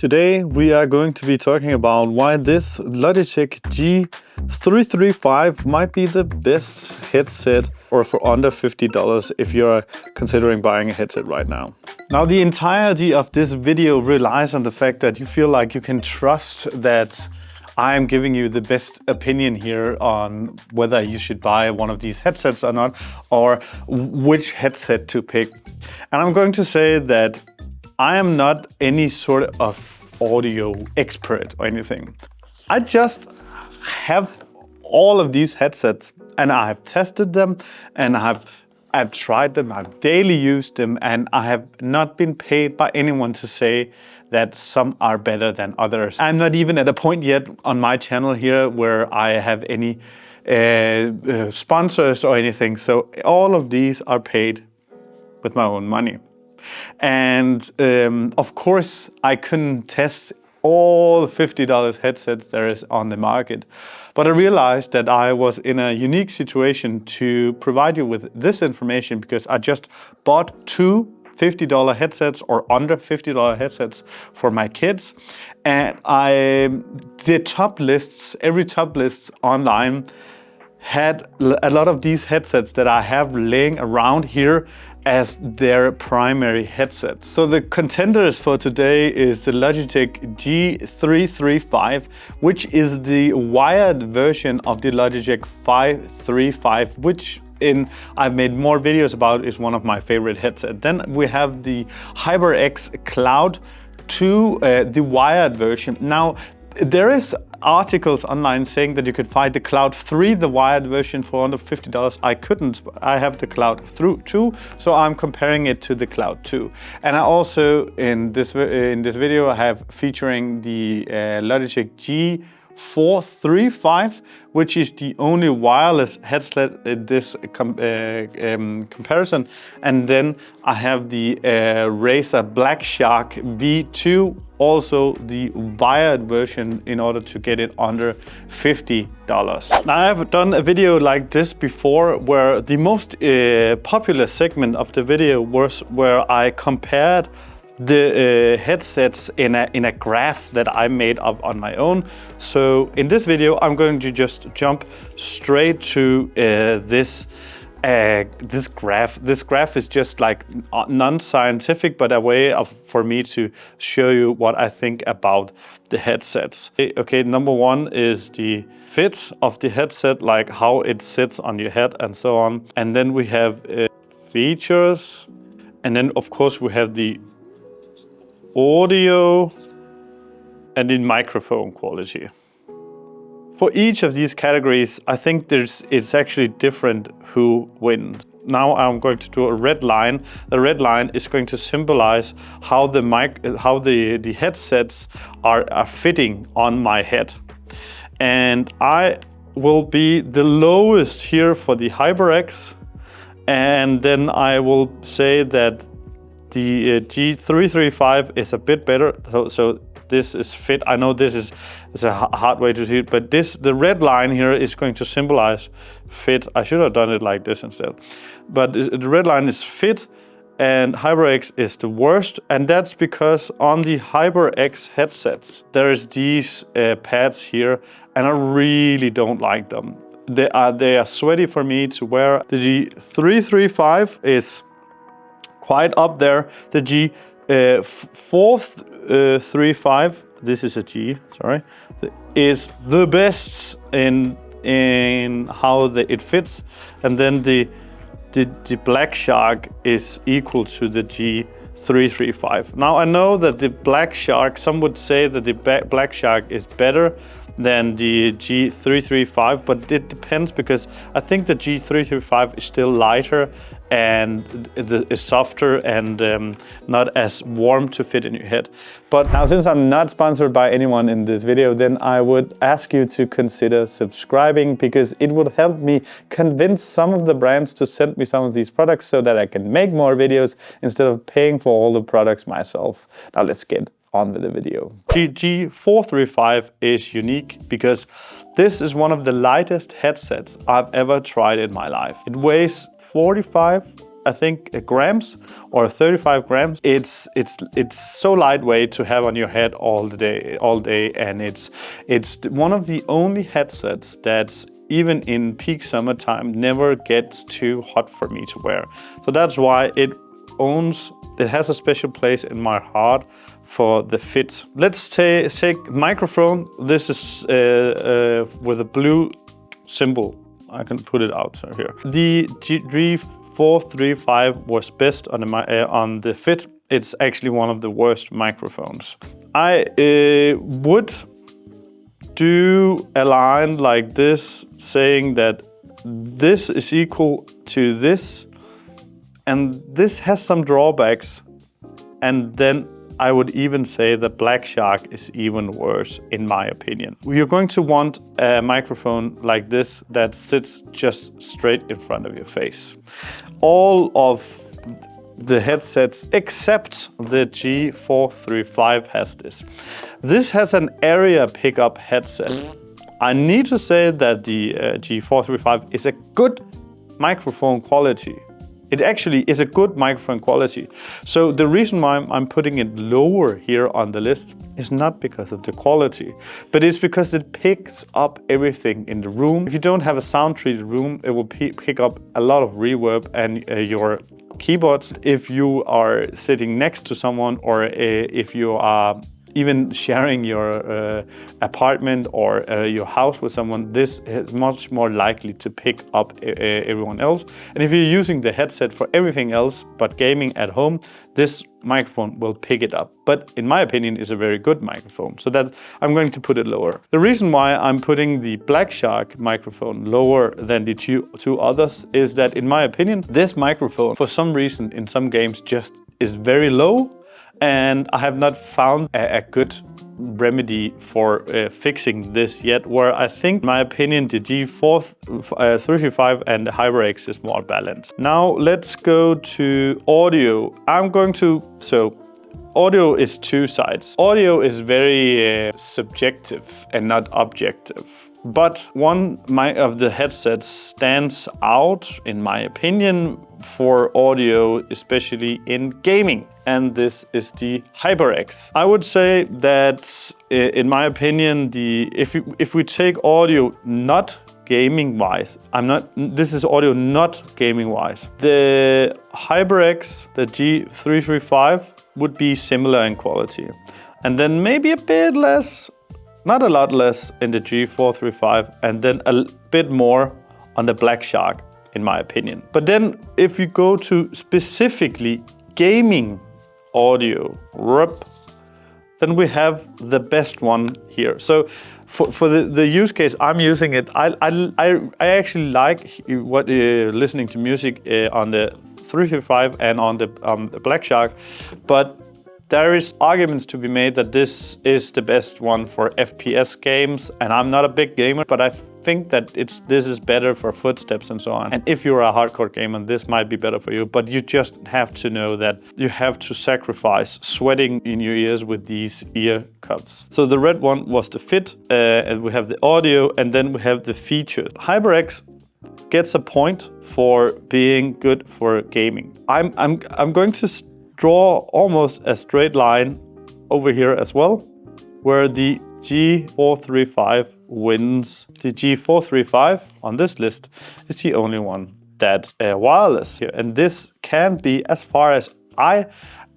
Today we are going to be talking about why this Logitech G335 might be the best headset or for under $50 if you're considering buying a headset right now. Now the entirety of this video relies on the fact that you feel like you can trust that I'm giving you the best opinion here on whether you should buy one of these headsets or not, or which headset to pick. And I'm going to say that I am not any sort of audio expert or anything. I just have all of these headsets and I have tested them and I've tried them, I've daily used them, and I have not been paid by anyone to say that some are better than others. I'm not even at a point yet on my channel here where I have any sponsors or anything. So all of these are paid with my own money. And of course, I couldn't test all $50 headsets there is on the market. But I realized that I was in a unique situation to provide you with this information because I just bought two $50 headsets or under $50 headsets for my kids. And I did top lists, every top list online had a lot of these headsets that I have laying around here as their primary headset. So the contenders for today is the Logitech G335, which is the wired version of the Logitech 535, which I've made more videos about, is one of my favorite headsets. Then we have the HyperX Cloud II, the wired version. Now, there is articles online saying that you could find the Cloud 3, the wired version, for under $50. I couldn't. I have the Cloud 2, so I'm comparing it to the Cloud 2. And I also, in this video, I have featuring the Logitech G435, which is the only wireless headset in this comparison. And then I have the Razer Blackshark V2, also the wired version, in order to get it under $50. Now, I have done a video like this before where the most popular segment of the video was where I compared the headsets in a graph that I made up on my own. So in this video, I'm going to just jump straight to this graph. This graph is just like non-scientific, but a way for me to show you what I think about the headsets. Okay, number one is the fit of the headset, like how it sits on your head and so on. And then we have features. And then of course we have the audio and the microphone quality. For each of these categories, I think it's actually different who wins. Now I'm going to do a red line. The red line is going to symbolize how the headsets are fitting on my head. And I will be the lowest here for the HyperX. And then I will say that the G335 is a bit better. So this is fit. I know this is a hard way to see it, but the red line here is going to symbolize fit. I should have done it like this instead. But the red line is fit and HyperX is the worst. And that's because on the HyperX headsets, there is these pads here, and I really don't like them. They are sweaty for me to wear. The G335 is quite up there. The G435, this is a G, sorry, is the best in how it fits. And then the Blackshark is equal to the G335. Now I know that the Blackshark, some would say that the Blackshark is better than the G335, but it depends, because I think the G335 is still lighter and is softer and not as warm to fit in your head. But now, since I'm not sponsored by anyone in this video, then I would ask you to consider subscribing, because it would help me convince some of the brands to send me some of these products so that I can make more videos instead of paying for all the products myself. Now let's get on with the video. The G435 is unique because this is one of the lightest headsets I've ever tried in my life. It weighs 45 I think, grams or 35 grams. It's so lightweight to have on your head all day, and it's one of the only headsets that's even in peak summertime never gets too hot for me to wear. So that's why it has a special place in my heart for the fit. Let's take microphone. This is with a blue symbol. I can put it out here. The G435 was best on the fit. It's actually one of the worst microphones. I would do a line like this, saying that this is equal to this, and this has some drawbacks, and then I would even say that Blackshark is even worse, in my opinion. You're going to want a microphone like this that sits just straight in front of your face. All of the headsets except the G435 has this. This has an area pickup headset. I need to say that the G435 is a good microphone quality. It actually is a good microphone quality. So the reason why I'm putting it lower here on the list is not because of the quality, but it's because it picks up everything in the room. If you don't have a sound treated room, it will pick up a lot of reverb and your keyboards. If you are sitting next to someone, or if you are even sharing your apartment or your house with someone, this is much more likely to pick up everyone else. And if you're using the headset for everything else but gaming at home, this microphone will pick it up. But in my opinion, it's a very good microphone. So I'm going to put it lower. The reason why I'm putting the Blackshark microphone lower than the two others is that, in my opinion, this microphone, for some reason in some games, just is very low. And I have not found a good remedy for fixing this yet, where I think, in my opinion, the G435 and the HyperX is more balanced. Now let's go to audio. Audio is two sides. Audio is very subjective and not objective. But one of the headsets stands out, in my opinion, for audio, especially in gaming. And this is the HyperX. I would say that, in my opinion, if we take audio not gaming-wise, this is audio not gaming-wise. The HyperX, the G335, would be similar in quality. And then maybe a bit less, not a lot less, in the G435, and then a bit more on the Blackshark, in my opinion. But then if you go to specifically gaming audio, then we have the best one here. So for the use case I'm using it, I actually like listening to music on the 335 and on the Blackshark, but there is arguments to be made that this is the best one for FPS games, and I'm not a big gamer, but I think that this is better for footsteps and so on. And if you're a hardcore gamer, this might be better for you, but you just have to know that you have to sacrifice sweating in your ears with these ear cups. So the red one was the fit, and we have the audio, and then we have the features. HyperX gets a point for being good for gaming. I'm going to draw almost a straight line over here as well, where the G435 wins. The G435 on this list is the only one that's wireless here, and this can be, as far as I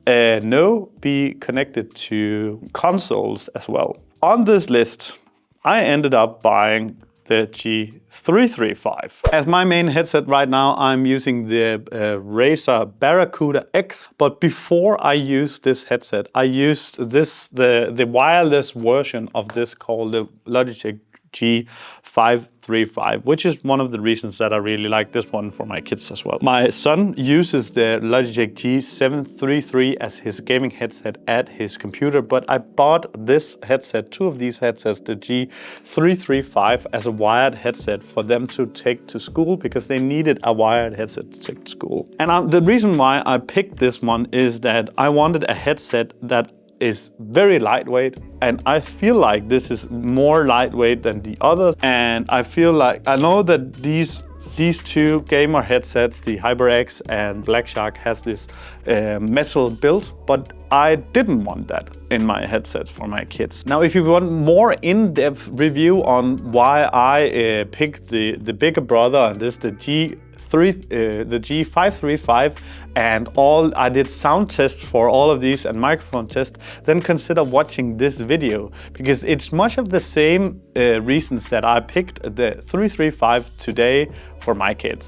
know, be connected to consoles as well. On this list, I ended up buying the G335. As my main headset right now, I'm using the Razer Barracuda X. But before I used this headset, I used the wireless version of this called the Logitech G435, which is one of the reasons that I really like this one for my kids as well. My son uses the Logitech G733 as his gaming headset at his computer, but I bought this headset, two of these headsets, the G335, as a wired headset for them to take to school, because they needed a wired headset to take to school. And the reason why I picked this one is that I wanted a headset that is very lightweight, and I feel like this is more lightweight than the others. And I feel like, I know that these these two gamer headsets, the HyperX and Blackshark, has this metal build, but I didn't want that in my headset for my kids. Now, if you want more in-depth review on why I picked the bigger brother on this, the G435, and I did sound tests for all of these and microphone tests, then consider watching this video, because it's much of the same reasons that I picked the 335 today for my kids.